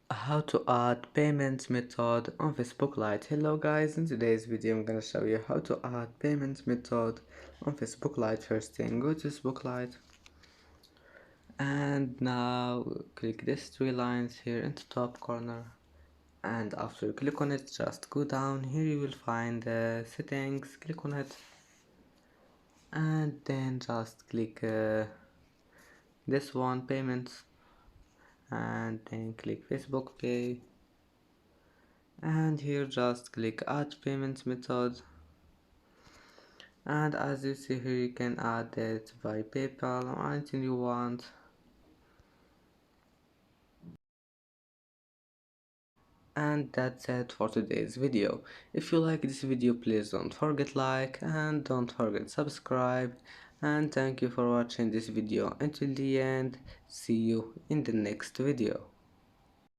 How to add payments method on Facebook Lite. Hello guys, in today's video I'm gonna show you how to add payments method on Facebook Lite. First thing, go to Facebook Lite and now click these three lines here in the top corner, and after you click on it, just go down. Here you will find the settings, click on it and then just click this one, payments, and then click Facebook Pay, and here just click add payments method, and as you see here you can add it by PayPal or anything you want. And that's it for today's video. If you like this video, please don't forget like and don't forget subscribe, and thank you for watching this video until the end. See you in the next video.